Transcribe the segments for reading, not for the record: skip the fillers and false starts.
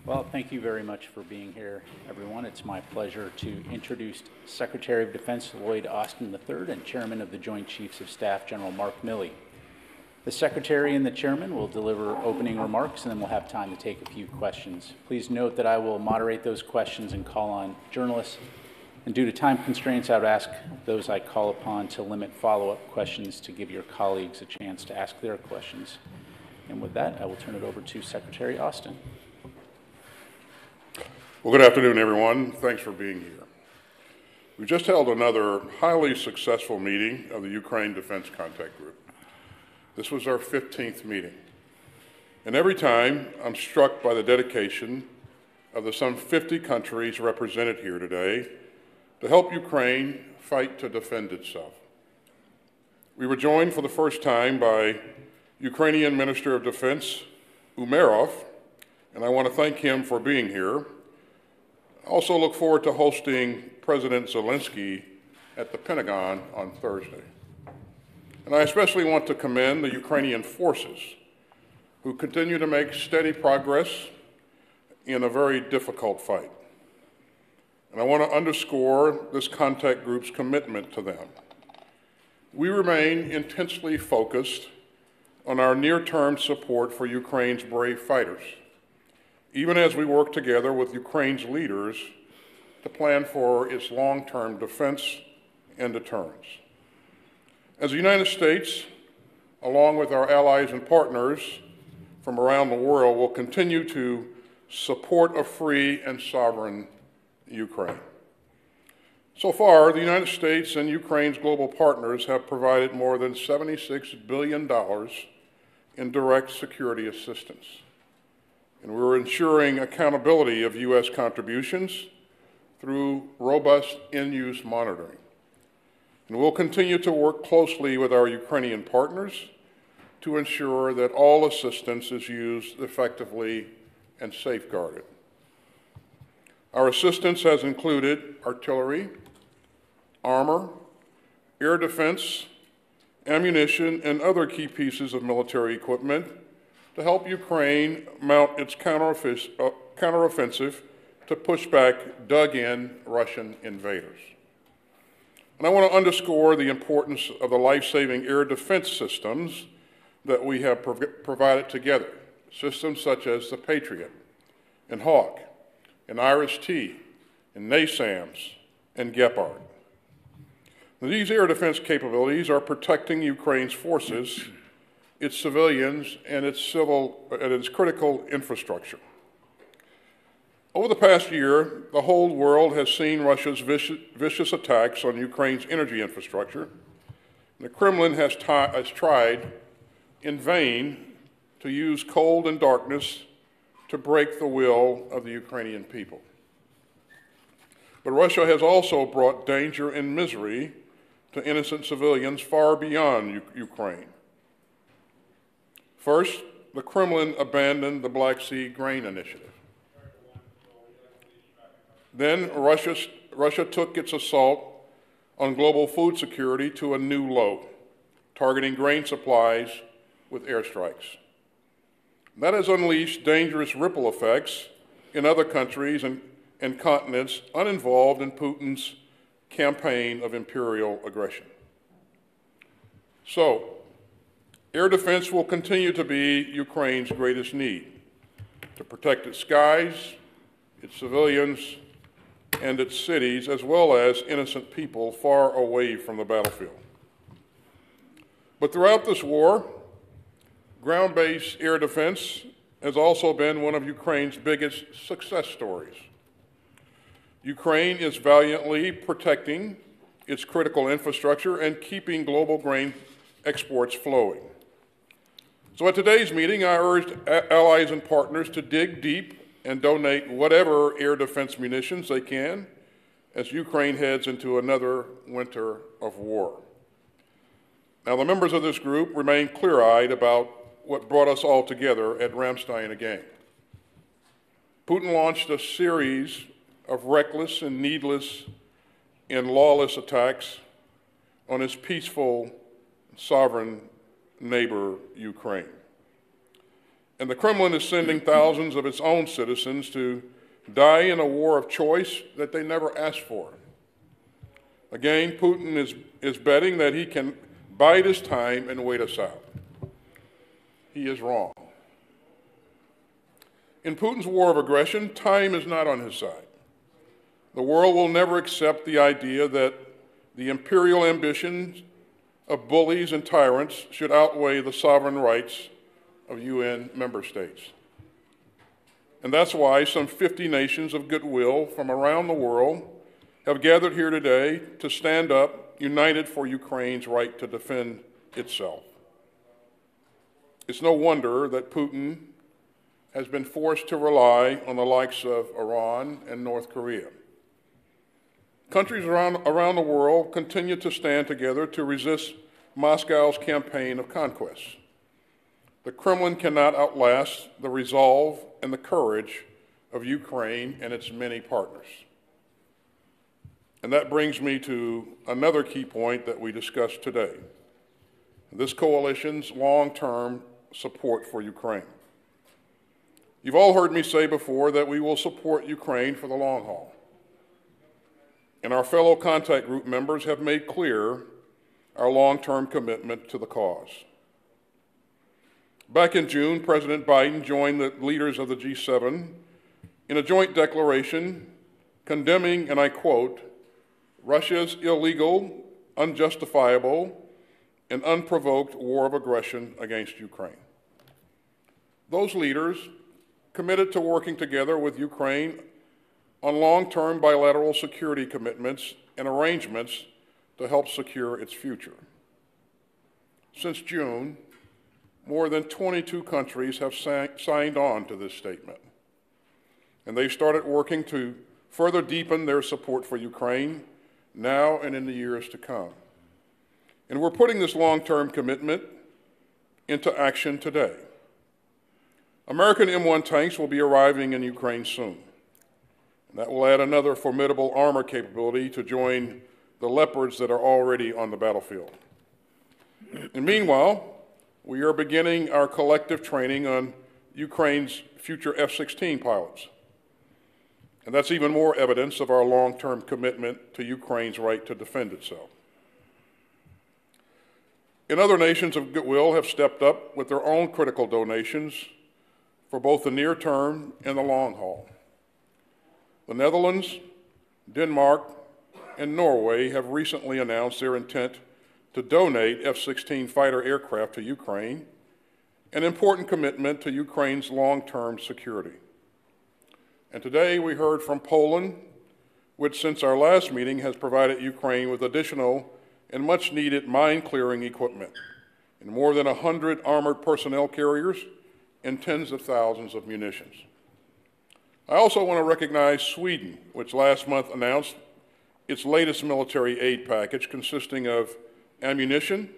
Well, thank you very much for being here, everyone. It's my pleasure to introduce Secretary of Defense Lloyd Austin III and Chairman of the Joint Chiefs of Staff, General Mark Milley. The Secretary and the Chairman will deliver opening remarks, and then we'll have time to take a few questions. Please note that I will moderate those questions and call on journalists. And due to time constraints, I would ask those I call upon to limit follow-up questions to give your colleagues a chance to ask their questions. And with that, I will turn it over to Secretary Austin. Well, good afternoon, everyone. Thanks for being here. We just held another highly successful meeting of the Ukraine Defense Contact Group. This was our 15th meeting. And every time, I'm struck by the dedication of the some 50 countries represented here today to help Ukraine fight to defend itself. We were joined for the first time by Ukrainian Minister of Defense Umerov, and I want to thank him for being here. I also look forward to hosting President Zelensky at the Pentagon on Thursday. And I especially want to commend the Ukrainian forces who continue to make steady progress in a very difficult fight. And I want to underscore this contact group's commitment to them. We remain intensely focused on our near-term support for Ukraine's brave fighters, even as we work together with Ukraine's leaders to plan for its long-term defense and deterrence. As the United States, along with our allies and partners from around the world, will continue to support a free and sovereign Ukraine. So far, the United States and Ukraine's global partners have provided more than $76 billion in direct security assistance. And we're ensuring accountability of U.S. contributions through robust in-use monitoring. And we'll continue to work closely with our Ukrainian partners to ensure that all assistance is used effectively and safeguarded. Our assistance has included artillery, armor, air defense, ammunition, and other key pieces of military equipment to help Ukraine mount its counteroffensive to push back dug-in Russian invaders. And I want to underscore the importance of the life-saving air defense systems that we have provided together, systems such as the Patriot, and Hawk, and Iris-T, and NASAMS, and Gepard. These air defense capabilities are protecting Ukraine's forces, its civilians, and its critical infrastructure. Over the past year, the whole world has seen Russia's vicious attacks on Ukraine's energy infrastructure. The Kremlin has tried in vain to use cold and darkness to break the will of the Ukrainian people. But Russia has also brought danger and misery to innocent civilians far beyond Ukraine. First, the Kremlin abandoned the Black Sea Grain Initiative. Then Russia took its assault on global food security to a new low, targeting grain supplies with airstrikes. That has unleashed dangerous ripple effects in other countries and continents uninvolved in Putin's campaign of imperial aggression. So, air defense will continue to be Ukraine's greatest need to protect its skies, its civilians, and its cities, as well as innocent people far away from the battlefield. But throughout this war, ground-based air defense has also been one of Ukraine's biggest success stories. Ukraine is valiantly protecting its critical infrastructure and keeping global grain exports flowing. So at today's meeting, I urged allies and partners to dig deep and donate whatever air defense munitions they can as Ukraine heads into another winter of war. Now, the members of this group remain clear-eyed about what brought us all together at Ramstein again. Putin launched a series of reckless and needless and lawless attacks on his peaceful, sovereign neighbor, Ukraine. And the Kremlin is sending thousands of its own citizens to die in a war of choice that they never asked for. Again, Putin is betting that he can bide his time and wait us out. He is wrong. In Putin's war of aggression, time is not on his side. The world will never accept the idea that the imperial ambitions of bullies and tyrants should outweigh the sovereign rights of UN member states. And that's why some 50 nations of goodwill from around the world have gathered here today to stand up, united for Ukraine's right to defend itself. It's no wonder that Putin has been forced to rely on the likes of Iran and North Korea. Countries around the world continue to stand together to resist Moscow's campaign of conquest. The Kremlin cannot outlast the resolve and the courage of Ukraine and its many partners. And that brings me to another key point that we discussed today, this coalition's long-term support for Ukraine. You've all heard me say before that we will support Ukraine for the long haul. And our fellow contact group members have made clear our long-term commitment to the cause. Back in June, President Biden joined the leaders of the G7 in a joint declaration condemning, and I quote, Russia's illegal, unjustifiable, and unprovoked war of aggression against Ukraine. Those leaders committed to working together with Ukraine on long-term bilateral security commitments and arrangements to help secure its future. Since June, more than 22 countries have signed on to this statement, and they've started working to further deepen their support for Ukraine now and in the years to come. And we're putting this long-term commitment into action today. American M1 tanks will be arriving in Ukraine soon. And that will add another formidable armor capability to join the Leopards that are already on the battlefield. And meanwhile, we are beginning our collective training on Ukraine's future F-16 pilots. And that's even more evidence of our long-term commitment to Ukraine's right to defend itself. And other nations of goodwill have stepped up with their own critical donations for both the near term and the long haul. The Netherlands, Denmark, and Norway have recently announced their intent to donate F-16 fighter aircraft to Ukraine, an important commitment to Ukraine's long-term security. And today we heard from Poland, which since our last meeting has provided Ukraine with additional and much-needed mine-clearing equipment, and more than 100 armored personnel carriers and tens of thousands of munitions. I also want to recognize Sweden, which last month announced its latest military aid package consisting of ammunition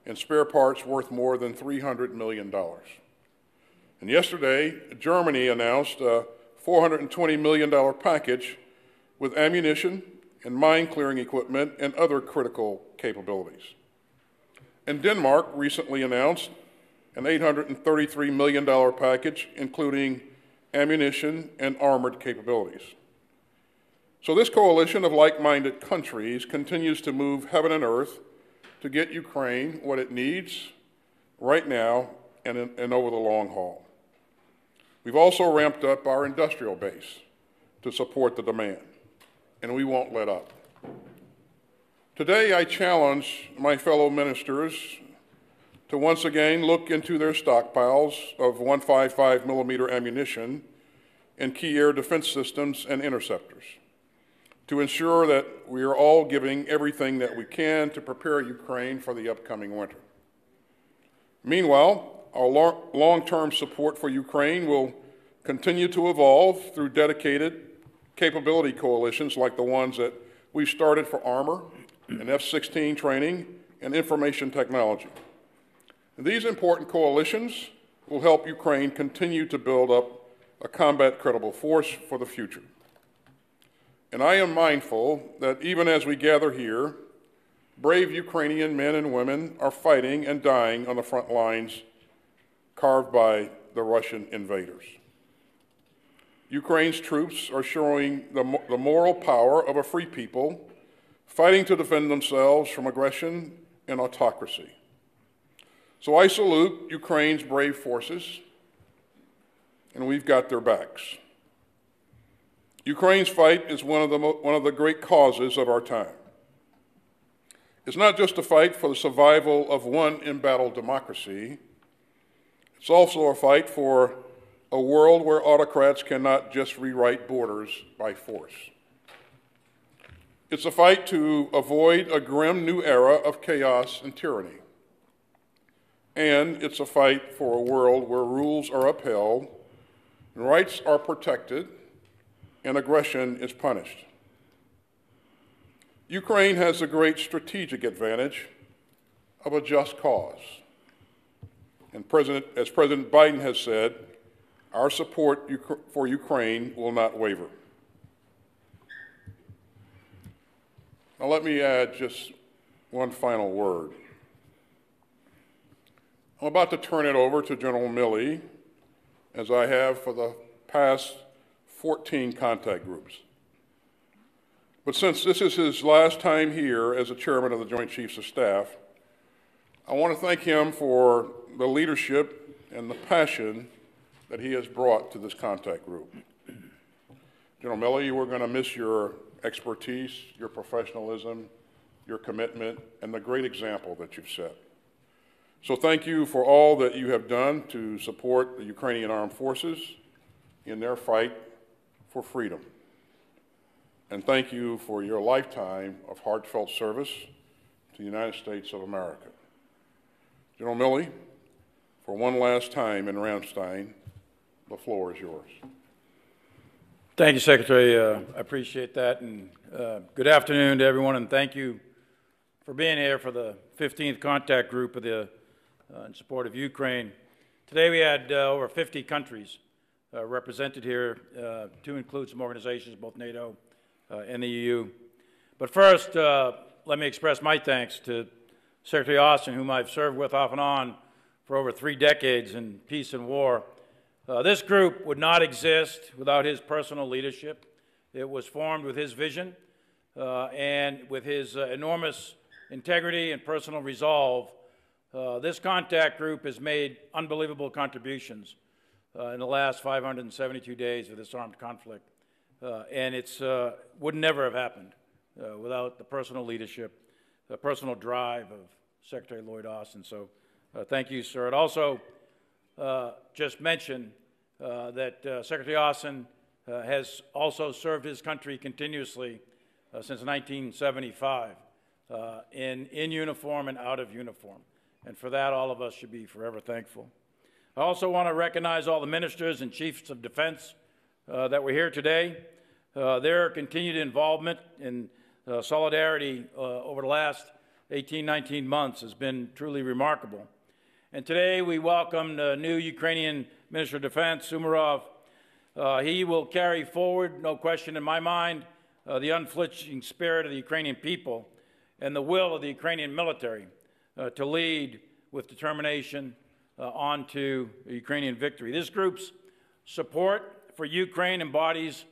and spare parts worth more than $300 million. And yesterday, Germany announced a $420 million package with ammunition and mine-clearing equipment and other critical capabilities. And Denmark recently announced an $833 million package, including ammunition and armored capabilities. So this coalition of like-minded countries continues to move heaven and earth to get Ukraine what it needs right now and over the long haul. We've also ramped up our industrial base to support the demand, and we won't let up. Today, I challenge my fellow ministers to once again look into their stockpiles of 155 millimeter ammunition and key air defense systems and interceptors to ensure that we are all giving everything that we can to prepare Ukraine for the upcoming winter. Meanwhile, our long-term support for Ukraine will continue to evolve through dedicated capability coalitions like the ones that we've started for armor and F-16 training and information technology. And these important coalitions will help Ukraine continue to build up a combat-credible force for the future. And I am mindful that even as we gather here, brave Ukrainian men and women are fighting and dying on the front lines carved by the Russian invaders. Ukraine's troops are showing the moral power of a free people fighting to defend themselves from aggression and autocracy. So I salute Ukraine's brave forces, and we've got their backs. Ukraine's fight is one of the great causes of our time. It's not just a fight for the survival of one embattled democracy. It's also a fight for a world where autocrats cannot just rewrite borders by force. It's a fight to avoid a grim new era of chaos and tyranny. And it's a fight for a world where rules are upheld, and rights are protected, and aggression is punished. Ukraine has a great strategic advantage of a just cause. And as President Biden has said, our support for Ukraine will not waver. Now let me add just one final word. I'm about to turn it over to General Milley, as I have for the past 14 contact groups. But since this is his last time here as a chairman of the Joint Chiefs of Staff, I want to thank him for the leadership and the passion that he has brought to this contact group. General Milley, we're going to miss your expertise, your professionalism, your commitment, and the great example that you've set. So thank you for all that you have done to support the Ukrainian armed forces in their fight for freedom. And thank you for your lifetime of heartfelt service to the United States of America. General Milley, for one last time in Ramstein, the floor is yours. Thank you, Secretary. I appreciate that. And good afternoon to everyone, and thank you for being here for the 15th contact group of the in support of Ukraine. Today we had over 50 countries represented here, to include some organizations, both NATO and the EU. But first, let me express my thanks to Secretary Austin, whom I've served with off and on for over 3 decades in peace and war. This group would not exist without his personal leadership. It was formed with his vision and with his enormous integrity and personal resolve. This contact group has made unbelievable contributions in the last 572 days of this armed conflict. And it would never have happened without the personal leadership, the personal drive of Secretary Lloyd Austin. So thank you, sir. I'd also just mention that Secretary Austin has also served his country continuously since 1975 in uniform and out of uniform. And for that, all of us should be forever thankful. I also want to recognize all the ministers and chiefs of defense that were here today. Their continued involvement and solidarity over the last 18, 19 months has been truly remarkable. And today we welcome the new Ukrainian Minister of Defense, Umerov. He will carry forward, no question in my mind, the unflinching spirit of the Ukrainian people and the will of the Ukrainian military to lead with determination on to Ukrainian victory. This group's support for Ukraine embodies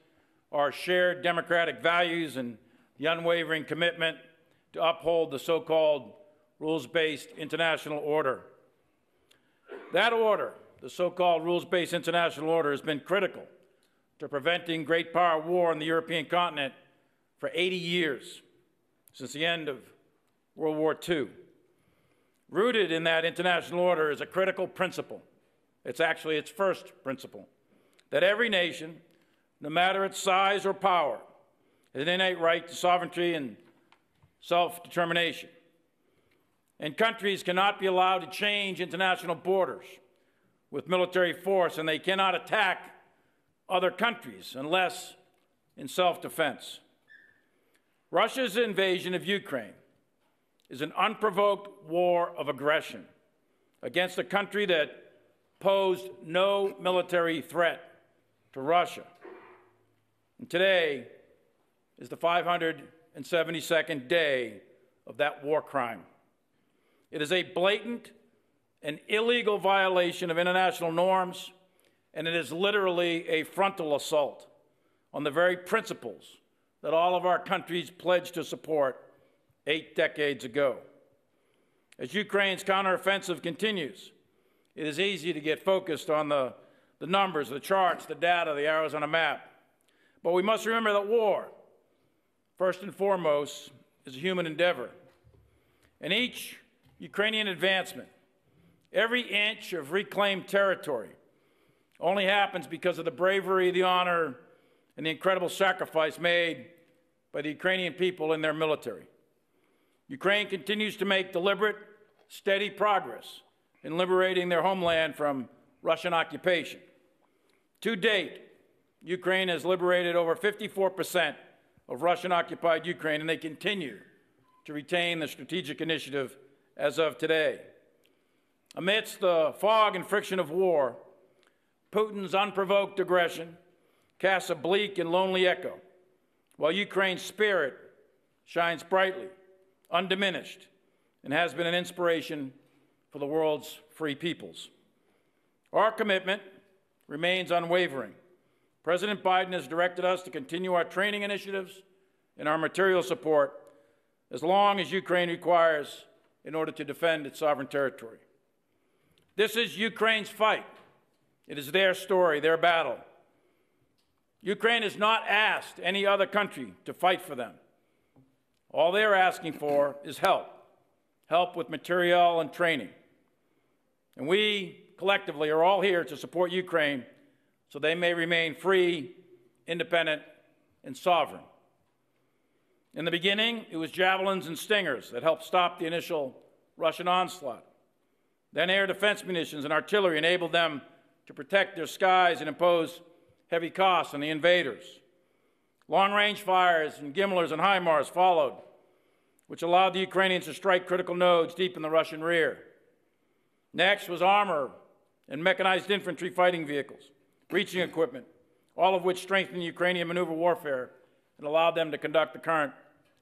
our shared democratic values and the unwavering commitment to uphold the so-called rules-based international order. That order, the so-called rules-based international order, has been critical to preventing great power war on the European continent for 80 years, since the end of World War II. Rooted in that international order is a critical principle. It's actually its first principle, that every nation, no matter its size or power, has an innate right to sovereignty and self-determination. And countries cannot be allowed to change international borders with military force, and they cannot attack other countries unless in self-defense. Russia's invasion of Ukraine is an unprovoked war of aggression against a country that posed no military threat to Russia. And today is the 572nd day of that war crime. It is a blatant an illegal violation of international norms, and it is literally a frontal assault on the very principles that all of our countries pledged to support 8 decades ago. As Ukraine's counteroffensive continues, it is easy to get focused on the numbers, the charts, the data, the arrows on a map. But we must remember that war, first and foremost, is a human endeavor. And each Ukrainian advancement, every inch of reclaimed territory, only happens because of the bravery, the honor, and the incredible sacrifice made by the Ukrainian people and their military. Ukraine continues to make deliberate, steady progress in liberating their homeland from Russian occupation. To date, Ukraine has liberated over 54% of Russian-occupied Ukraine, and they continue to retain the strategic initiative as of today. Amidst the fog and friction of war, Putin's unprovoked aggression casts a bleak and lonely echo, while Ukraine's spirit shines brightly, undiminished, and has been an inspiration for the world's free peoples. Our commitment remains unwavering. President Biden has directed us to continue our training initiatives and our material support as long as Ukraine requires in order to defend its sovereign territory. This is Ukraine's fight. It is their story, their battle. Ukraine has not asked any other country to fight for them. All they're asking for is help with materiel and training. And we collectively are all here to support Ukraine so they may remain free, independent, and sovereign. In the beginning, it was javelins and stingers that helped stop the initial Russian onslaught. Then air defense munitions and artillery enabled them to protect their skies and impose heavy costs on the invaders. Long-range fires and Gimlers and HIMARS followed, which allowed the Ukrainians to strike critical nodes deep in the Russian rear. Next was armor and mechanized infantry fighting vehicles, breaching equipment, all of which strengthened Ukrainian maneuver warfare and allowed them to conduct the current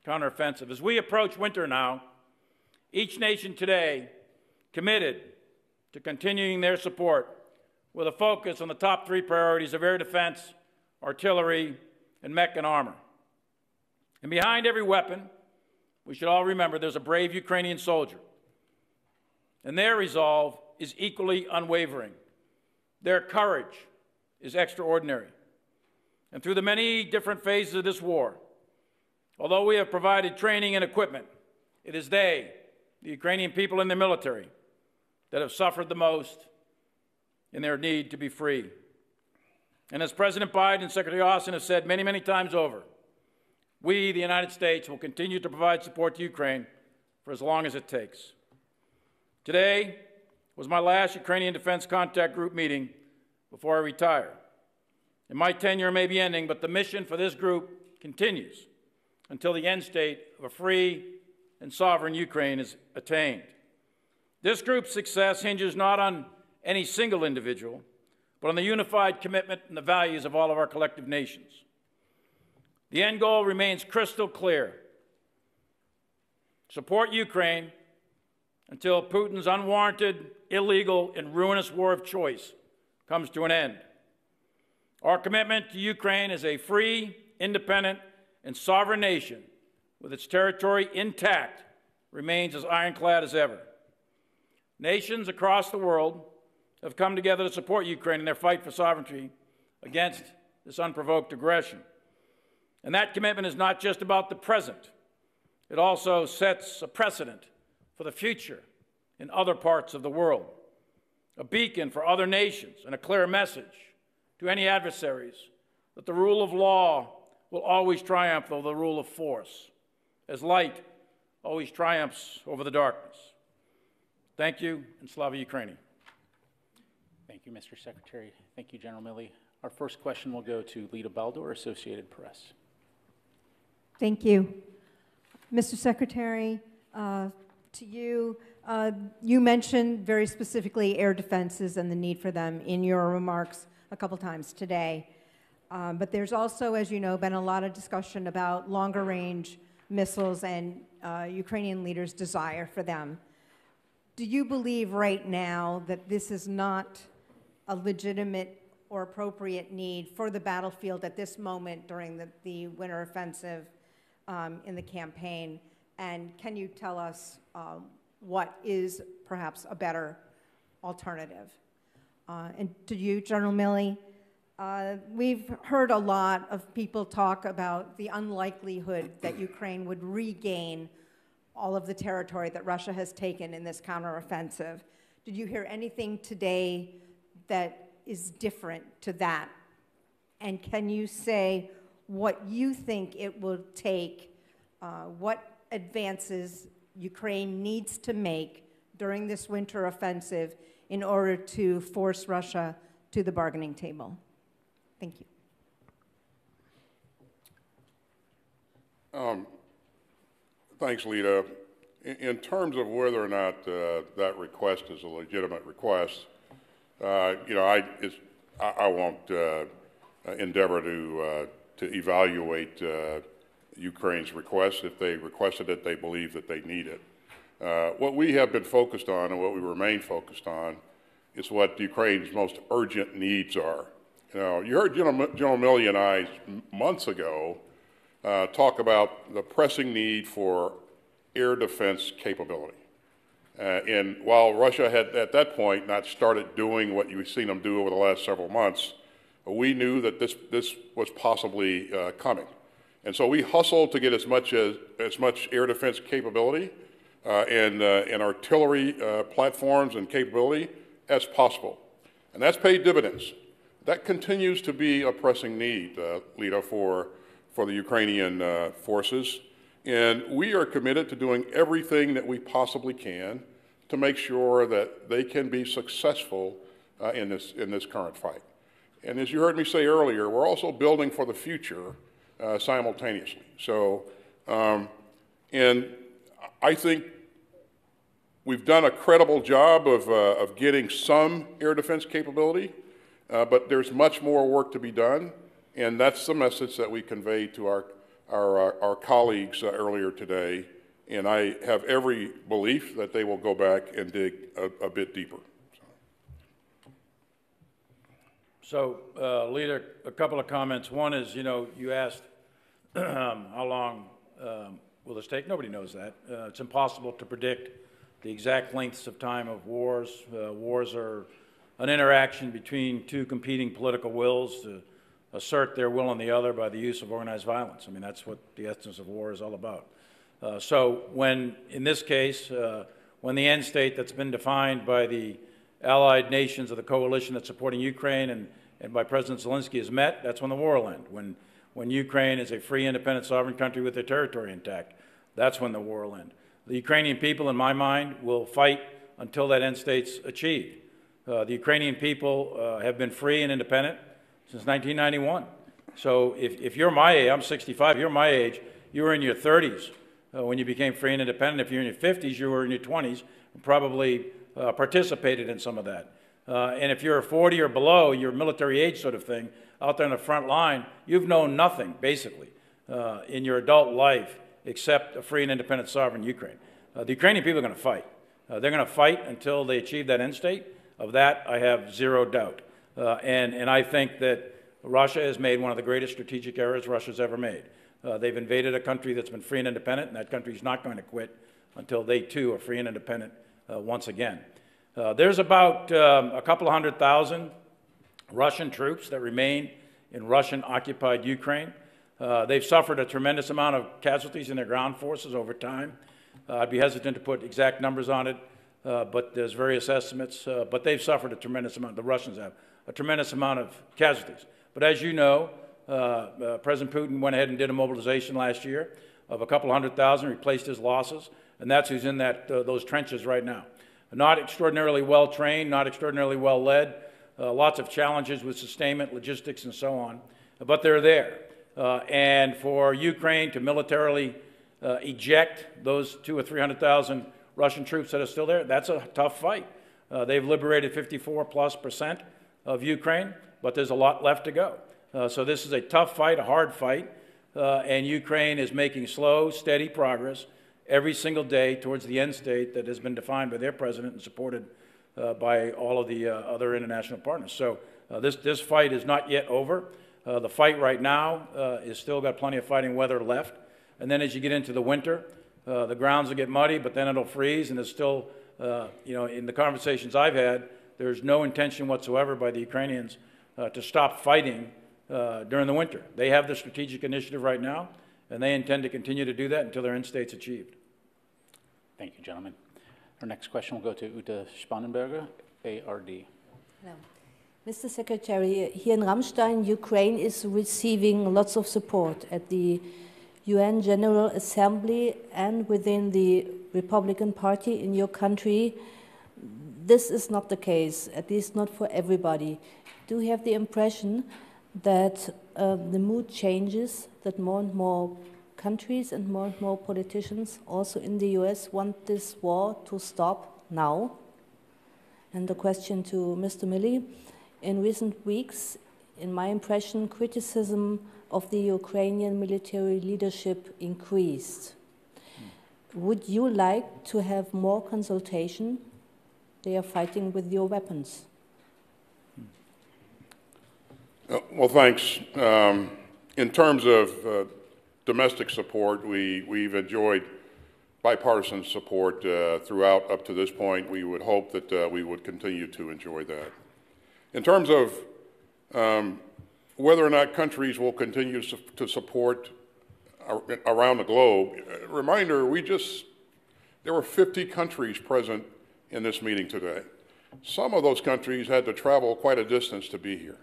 counteroffensive. As we approach winter now, each nation today committed to continuing their support with a focus on the top 3 priorities of air defense, artillery, and mech and armor. And behind every weapon, we should all remember there's a brave Ukrainian soldier. And their resolve is equally unwavering. Their courage is extraordinary. And through the many different phases of this war, although we have provided training and equipment, it is they, the Ukrainian people and their military, that have suffered the most in their need to be free. And as President Biden and Secretary Austin have said many, many times over, we, the United States, will continue to provide support to Ukraine for as long as it takes. Today was my last Ukrainian Defense Contact Group meeting before I retire. And my tenure may be ending, but the mission for this group continues until the end state of a free and sovereign Ukraine is attained. This group's success hinges not on any single individual, but on the unified commitment and the values of all of our collective nations. The end goal remains crystal clear. Support Ukraine until Putin's unwarranted, illegal, and ruinous war of choice comes to an end. Our commitment to Ukraine as a free, independent, and sovereign nation with its territory intact remains as ironclad as ever. Nations across the world have come together to support Ukraine in their fight for sovereignty against this unprovoked aggression. And that commitment is not just about the present. It also sets a precedent for the future in other parts of the world, a beacon for other nations and a clear message to any adversaries that the rule of law will always triumph over the rule of force, as light always triumphs over the darkness. Thank you, and Slava Ukraini. Thank you, Mr. Secretary. Thank you, General Milley. Our first question will go to Lita Baldor, Associated Press. Thank you. Mr. Secretary, to you, you mentioned very specifically air defenses and the need for them in your remarks a couple times today. But there's also, as you know, been a lot of discussion about longer range missiles and Ukrainian leaders' desire for them. do you believe right now that this is not a legitimate or appropriate need for the battlefield at this moment during the winter offensive in the campaign? And can you tell us what is perhaps a better alternative? And to you, General Milley, we've heard a lot of people talk about the unlikelihood that Ukraine would regain all of the territory that Russia has taken in this counteroffensive. Did you hear anything today that is different to that? And can you say what you think it will take, what advances Ukraine needs to make during this winter offensive in order to force Russia to the bargaining table? Thank you. Thanks, Lita. In terms of whether or not that request is a legitimate request, I won't endeavor to evaluate Ukraine's request. If they requested it, they believe that they need it. What we have been focused on and what we remain focused on is what Ukraine's most urgent needs are. You heard General Milley and I months ago talk about the pressing need for air defense capability. And while Russia had, at that point, not started doing what you've seen them do over the last several months, we knew that this was possibly coming. And so we hustled to get as much air defense capability and artillery platforms and capability as possible. And that's paid dividends. That continues to be a pressing need, Lita, for the Ukrainian forces. And we are committed to doing everything that we possibly can to make sure that they can be successful in this current fight. And as you heard me say earlier, we're also building for the future simultaneously. So, and I think we've done a credible job of getting some air defense capability, but there's much more work to be done, and that's the message that we conveyed to our colleagues earlier today, and I have every belief that they will go back and dig a bit deeper. So, Leader, a couple of comments. One is, you asked how long will this take? Nobody knows that. It's impossible to predict the exact lengths of time of wars. Wars are an interaction between two competing political wills to assert their will on the other by the use of organized violence. I mean, that's what the essence of war is all about. So when, in this case, when the end state that's been defined by the allied nations of the coalition that's supporting Ukraine and by President Zelensky is met, that's when the war will end. When Ukraine is a free, independent, sovereign country with their territory intact, that's when the war will end. The Ukrainian people, in my mind, will fight until that end state's achieved. The Ukrainian people have been free and independent since 1991. So if you're my age, I'm 65, you're my age, you were in your 30s when you became free and independent. If you're in your 50s, you were in your 20s, and probably participated in some of that. And if you're 40 or below, your military age sort of thing, out there on the front line, you've known nothing, basically, in your adult life except a free and independent sovereign Ukraine. The Ukrainian people are going to fight. They're going to fight until they achieve that end state. Of that, I have zero doubt. And I think that Russia has made one of the greatest strategic errors Russia's ever made. They've invaded a country that's been free and independent, and that country's not going to quit until they, too, are free and independent once again. There's about a couple of 100,000 Russian troops that remain in Russian-occupied Ukraine. They've suffered a tremendous amount of casualties in their ground forces over time. I'd be hesitant to put exact numbers on it, but there's various estimates. But they've suffered a tremendous amount, the Russians have, a tremendous amount of casualties. But as you know, President Putin went ahead and did a mobilization last year of a couple 100,000, replaced his losses, and that's who's in those trenches right now. Not extraordinarily well trained, not extraordinarily well led, lots of challenges with sustainment, logistics, and so on, but they're there. And for Ukraine to militarily eject those 200,000 or 300,000 Russian troops that are still there, that's a tough fight. They've liberated 54+% of Ukraine, but there's a lot left to go. So this is a tough fight, a hard fight, and Ukraine is making slow, steady progress. every single day towards the end state that has been defined by their president and supported by all of the other international partners. So this fight is not yet over. The fight right now is still got plenty of fighting weather left. And then as you get into the winter, the grounds will get muddy, but then it'll freeze, and there's still, in the conversations I've had, there's no intention whatsoever by the Ukrainians to stop fighting during the winter. They have the strategic initiative right now, and they intend to continue to do that until their end state's achieved. Thank you, gentlemen. Our next question will go to Ute Spannenberger, ARD. Hello. Mr. Secretary, here in Ramstein, Ukraine is receiving lots of support at the UN General Assembly and within the Republican Party in your country. This is not the case, at least not for everybody. Do you have the impression that the mood changes, that more and more countries and more politicians, also in the US, want this war to stop now? And the question to Mr. Milley, in recent weeks, in my impression, criticism of the Ukrainian military leadership increased. Would you like to have more consultation? They are fighting with your weapons. Well, thanks. In terms of domestic support, we've enjoyed bipartisan support throughout up to this point. We would hope that we would continue to enjoy that. In terms of whether or not countries will continue to support around the globe, reminder, there were 50 countries present in this meeting today. Some of those countries had to travel quite a distance to be here.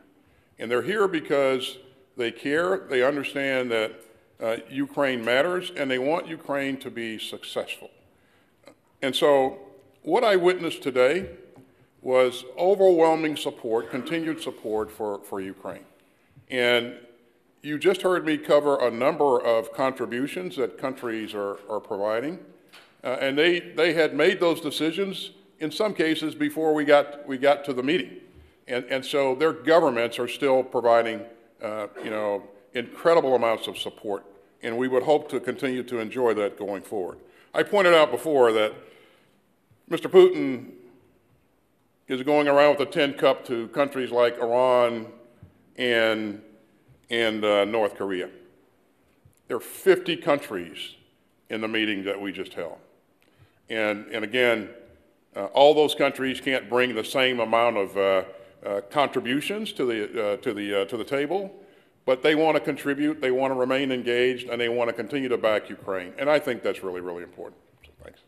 And they're here because they care, they understand that Ukraine matters, and they want Ukraine to be successful. And so what I witnessed today was overwhelming support, continued support for Ukraine. And you just heard me cover a number of contributions that countries are providing. And they had made those decisions, in some cases, before we got to the meeting. And so their governments are still providing, incredible amounts of support. And we would hope to continue to enjoy that going forward. I pointed out before that Mr. Putin is going around with a tin cup to countries like Iran and North Korea. There are 50 countries in the meeting that we just held. And again, all those countries can't bring the same amount of contributions to the table, but they want to contribute, they want to remain engaged, and they want to continue to back Ukraine. And I think that's really, really important. So thanks.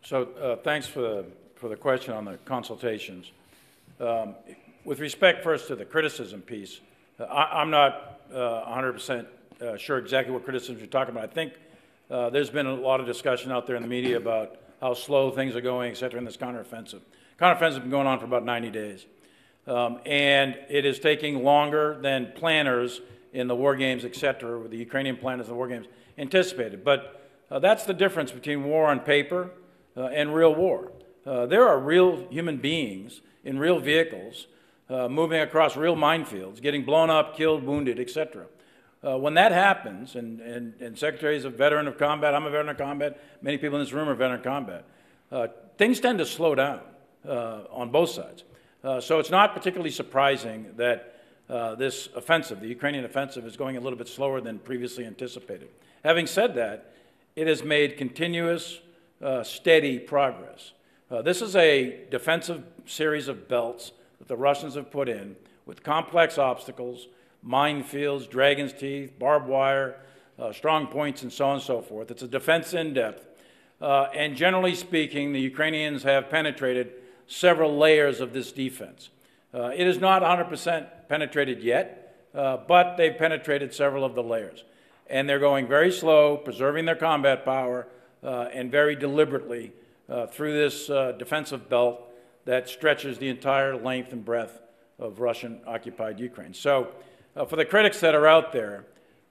So thanks for the question on the consultations. With respect first to the criticism piece, I'm not 100% sure exactly what criticisms you're talking about. I think there's been a lot of discussion out there in the media about how slow things are going, et cetera, in this counteroffensive. Counteroffensive has been going on for about 90 days. And it is taking longer than planners in the war games, et cetera, the Ukrainian planners in the war games anticipated. But that's the difference between war on paper and real war. There are real human beings in real vehicles moving across real minefields, getting blown up, killed, wounded, et cetera. When that happens, and Secretary is a veteran of combat, I'm a veteran of combat, many people in this room are veteran of combat, things tend to slow down on both sides. So it's not particularly surprising that this offensive, the Ukrainian offensive, is going a little bit slower than previously anticipated. Having said that, it has made continuous, steady progress. This is a defensive series of belts that the Russians have put in with complex obstacles, minefields, dragon's teeth, barbed wire, strong points, and so on and so forth. It's a defense in depth. And generally speaking, the Ukrainians have penetrated several layers of this defense. It is not 100% penetrated yet, but they've penetrated several of the layers. And they're going very slow, preserving their combat power, and very deliberately through this defensive belt that stretches the entire length and breadth of Russian-occupied Ukraine. So for the critics that are out there,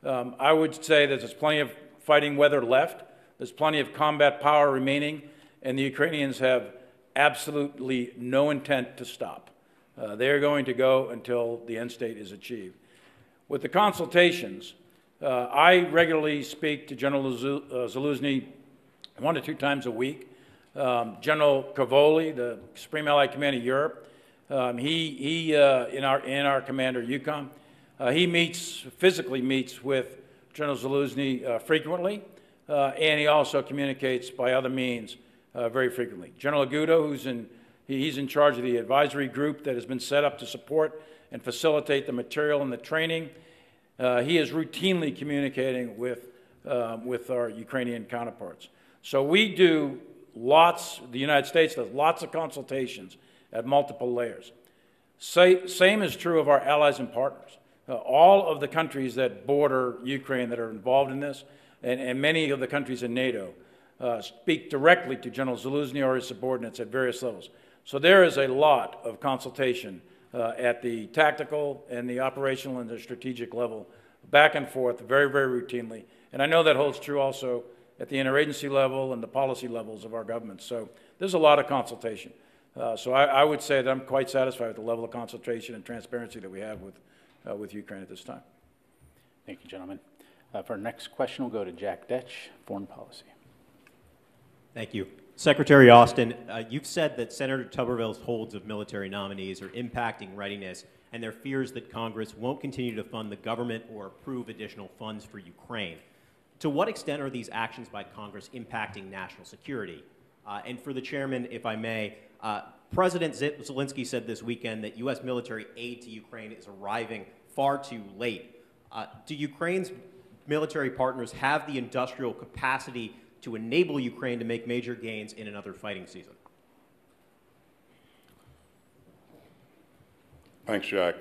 I would say that there's plenty of fighting weather left, there's plenty of combat power remaining, and the Ukrainians have absolutely no intent to stop. They're going to go until the end state is achieved. With the consultations, I regularly speak to General Zaluzny 1 to 2 times a week. General Cavoli, the Supreme Allied Commander of Europe, in our commander EUCOM, he physically meets with General Zaluzny frequently, and he also communicates by other means very frequently. General Agudo, he's in charge of the advisory group that has been set up to support and facilitate the material and the training. He is routinely communicating with our Ukrainian counterparts. So we do the United States does lots of consultations at multiple layers. Same is true of our allies and partners. All of the countries that border Ukraine that are involved in this, and many of the countries in NATO, speak directly to General Zaluzny or his subordinates at various levels. So there is a lot of consultation at the tactical and the operational and the strategic level, back and forth, very, very routinely. And I know that holds true also at the interagency level and the policy levels of our government. So there's a lot of consultation. So I would say that I'm quite satisfied with the level of consultation and transparency that we have with Ukraine at this time. Thank you, gentlemen. For our next question, we'll go to Jack Detch, Foreign Policy. Thank you. Secretary Austin, you've said that Senator Tuberville's holds of military nominees are impacting readiness, and their fears that Congress won't continue to fund the government or approve additional funds for Ukraine. To what extent are these actions by Congress impacting national security? And for the chairman, if I may, President Zelensky said this weekend that U.S. military aid to Ukraine is arriving far too late. Do Ukraine's military partners have the industrial capacity to enable Ukraine to make major gains in another fighting season? Thanks, Jack.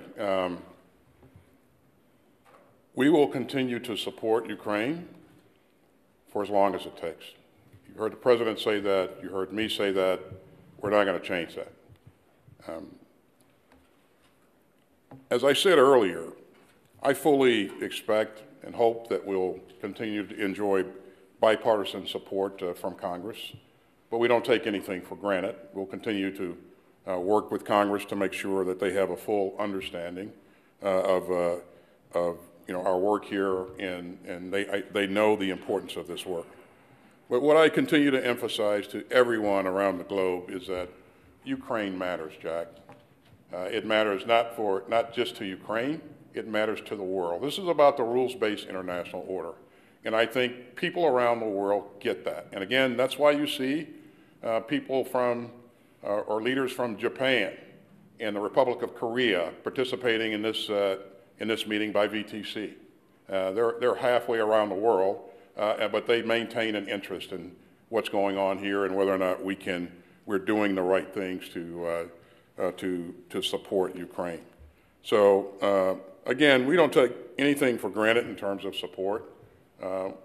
We will continue to support Ukraine for as long as it takes. You heard the President say that. You heard me say that. We're not going to change that. As I said earlier, I fully expect and hope that we'll continue to enjoy bipartisan support from Congress, but we don't take anything for granted. We'll continue to work with Congress to make sure that they have a full understanding of our work here, and they know the importance of this work. But what I continue to emphasize to everyone around the globe is that Ukraine matters, Jack. It matters not just to Ukraine, it matters to the world. This is about the rules-based international order. And I think people around the world get that. And again, that's why you see people from, or leaders from Japan and the Republic of Korea participating in this meeting by VTC. They're halfway around the world, but they maintain an interest in what's going on here and whether or not we're doing the right things to support Ukraine. So again, we don't take anything for granted in terms of support.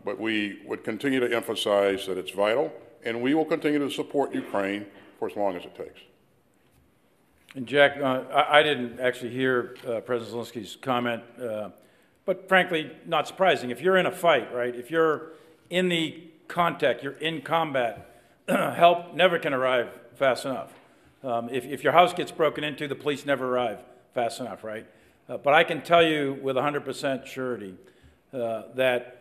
But we would continue to emphasize that it's vital, and we will continue to support Ukraine for as long as it takes. And Jack, I didn't actually hear President Zelensky's comment, but frankly, not surprising. If you're in a fight, right, if you're in the contact, you're in combat, help never can arrive fast enough. If your house gets broken into, the police never arrive fast enough, right? But I can tell you with 100% surety that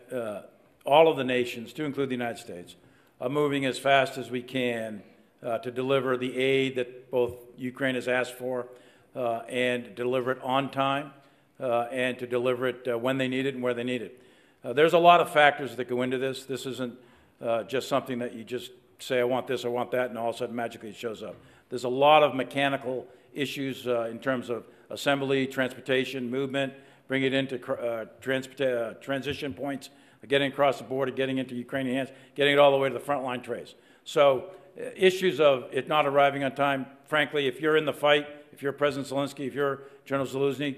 all of the nations, to include the United States, are moving as fast as we can to deliver the aid that both Ukraine has asked for and deliver it on time and to deliver it when they need it and where they need it. There's a lot of factors that go into this. This isn't just something that you just say, I want this, I want that, and all of a sudden magically it shows up. There's a lot of mechanical issues in terms of assembly, transportation, movement, bring it into transition points, getting across the border, getting into Ukrainian hands, getting it all the way to the frontline trace. So issues of it not arriving on time, frankly, if you're in the fight, if you're President Zelensky, if you're General Zaluzny,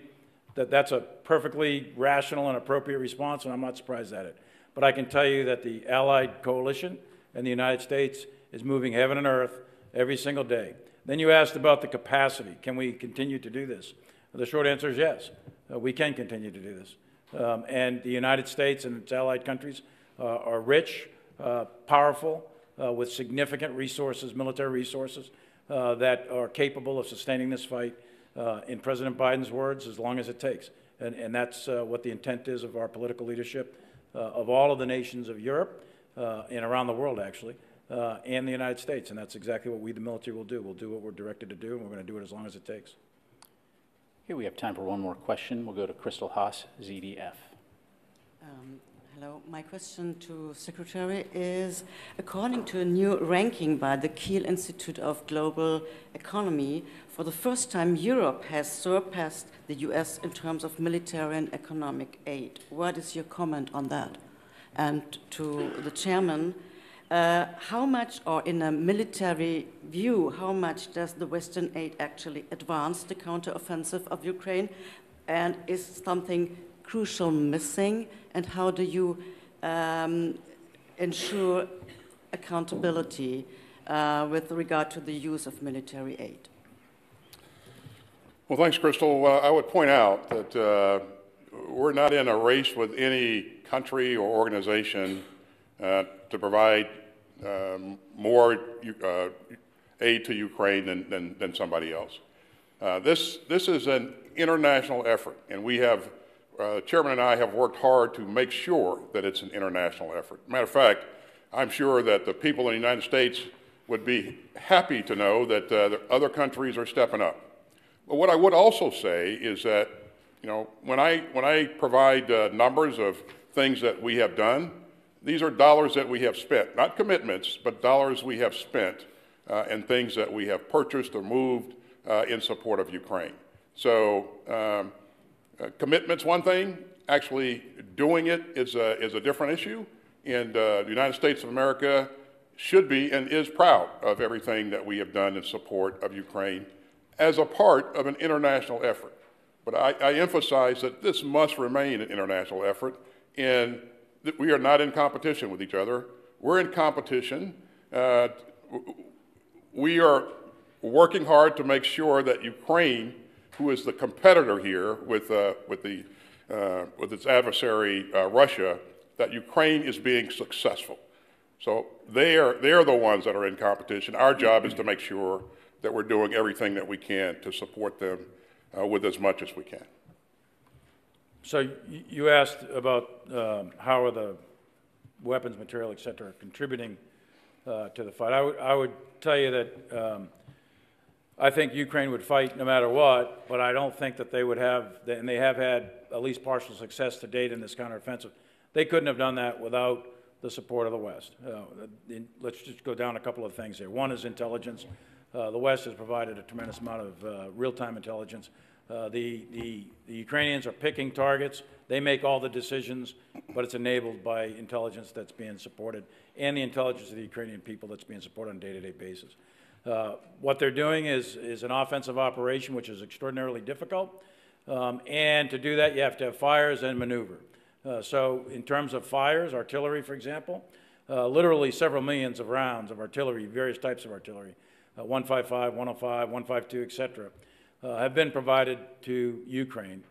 that's a perfectly rational and appropriate response, and I'm not surprised at it. But I can tell you that the Allied coalition and the United States is moving heaven and earth every single day. Then you asked about the capacity. Can we continue to do this? The short answer is yes. We can continue to do this. And the United States and its allied countries are rich, powerful, with significant resources, military resources, that are capable of sustaining this fight. in President Biden's words, as long as it takes. And that's what the intent is of our political leadership of all of the nations of Europe and around the world, actually, and the United States. And that's exactly what we, the military, will do. We'll do what we're directed to do, and we're going to do it as long as it takes. Okay, we have time for one more question. We'll go to Crystal Haas, ZDF. Hello. My question to Secretary is, according to a new ranking by the Kiel Institute of Global Economy, for the first time Europe has surpassed the US in terms of military and economic aid. What is your comment on that? And to the Chairman, how much, or in a military view, how much does the Western aid actually advance the counteroffensive of Ukraine? And is something crucial missing? And how do you ensure accountability with regard to the use of military aid? Well, thanks, Crystal. I would point out that we're not in a race with any country or organization to provide more aid to Ukraine than somebody else. This is an international effort, and we have Chairman and I have worked hard to make sure that it's an international effort. Matter of fact, I'm sure that the people in the United States would be happy to know that other countries are stepping up. But what I would also say is that, you know, when I provide numbers of things that we have done, these are dollars that we have spent, not commitments, but dollars we have spent and things that we have purchased or moved in support of Ukraine. So commitment's one thing, actually doing it is a different issue, and the United States of America should be and is proud of everything that we have done in support of Ukraine as a part of an international effort. But I emphasize that this must remain an international effort, and that we are not in competition with each other. We're in competition. We are working hard to make sure that Ukraine, who is the competitor here with its adversary Russia, that Ukraine is being successful. So they are the ones that are in competition. Our job is to make sure that we're doing everything that we can to support them with as much as we can. So you asked about how are the weapons, material, et cetera, contributing to the fight. I would tell you that I think Ukraine would fight no matter what, but I don't think that they would have, and they have had at least partial success to date in this counteroffensive. They couldn't have done that without the support of the West. Let's just go down a couple of things here. One is intelligence. The West has provided a tremendous amount of real-time intelligence. The Ukrainians are picking targets. They make all the decisions, but it's enabled by intelligence that's being supported and the intelligence of the Ukrainian people that's being supported on a day-to-day basis. What they're doing is an offensive operation, which is extraordinarily difficult. And to do that, you have to have fires and maneuver. So in terms of fires, artillery, for example, literally several millions of rounds of artillery, various types of artillery, 155, 105, 152, et cetera, have been provided to Ukraine.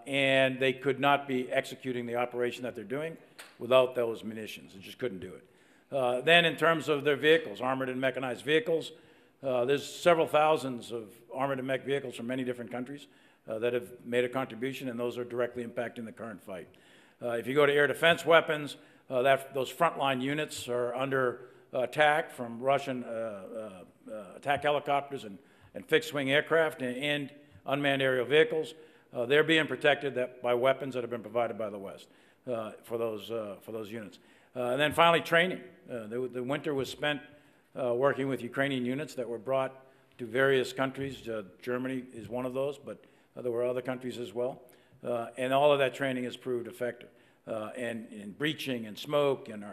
And they could not be executing the operation that they're doing without those munitions. They just couldn't do it. Then in terms of their vehicles, armored and mechanized vehicles, there's several thousands of armored and mech vehicles from many different countries that have made a contribution, and those are directly impacting the current fight. If you go to air defense weapons, those frontline units are under attack from Russian attack helicopters and fixed-wing aircraft and unmanned aerial vehicles. They're being protected by weapons that have been provided by the West for those units. And then finally, training. The winter was spent working with Ukrainian units that were brought to various countries. Germany is one of those, but there were other countries as well. And all of that training has proved effective. And breaching and smoke and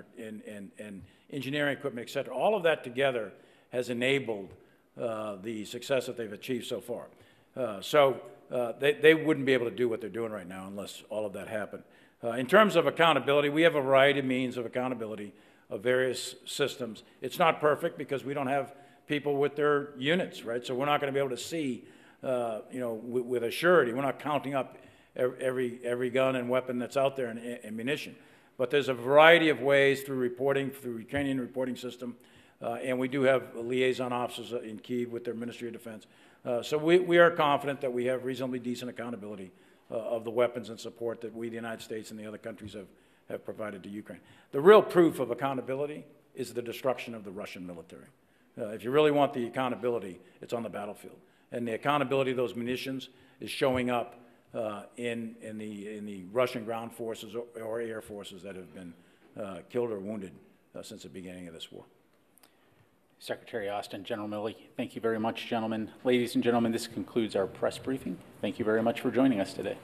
engineering equipment, et cetera, all of that together has enabled the success that they've achieved so far. They wouldn't be able to do what they're doing right now unless all of that happened. In terms of accountability, we have a variety of means of accountability of various systems. It's not perfect because we don't have people with their units, right? So we're not going to be able to see, with a surety. We're not counting up every gun and weapon that's out there and munition. But there's a variety of ways through reporting, through Ukrainian reporting system, and we do have liaison officers in Kyiv with their Ministry of Defense So we are confident that we have reasonably decent accountability of the weapons and support that we, the United States, and the other countries have provided to Ukraine. The real proof of accountability is the destruction of the Russian military. If you really want the accountability, it's on the battlefield. And the accountability of those munitions is showing up in the Russian ground forces or air forces that have been killed or wounded since the beginning of this war. Secretary Austin, General Milley, thank you very much, gentlemen. Ladies and gentlemen, this concludes our press briefing. Thank you very much for joining us today.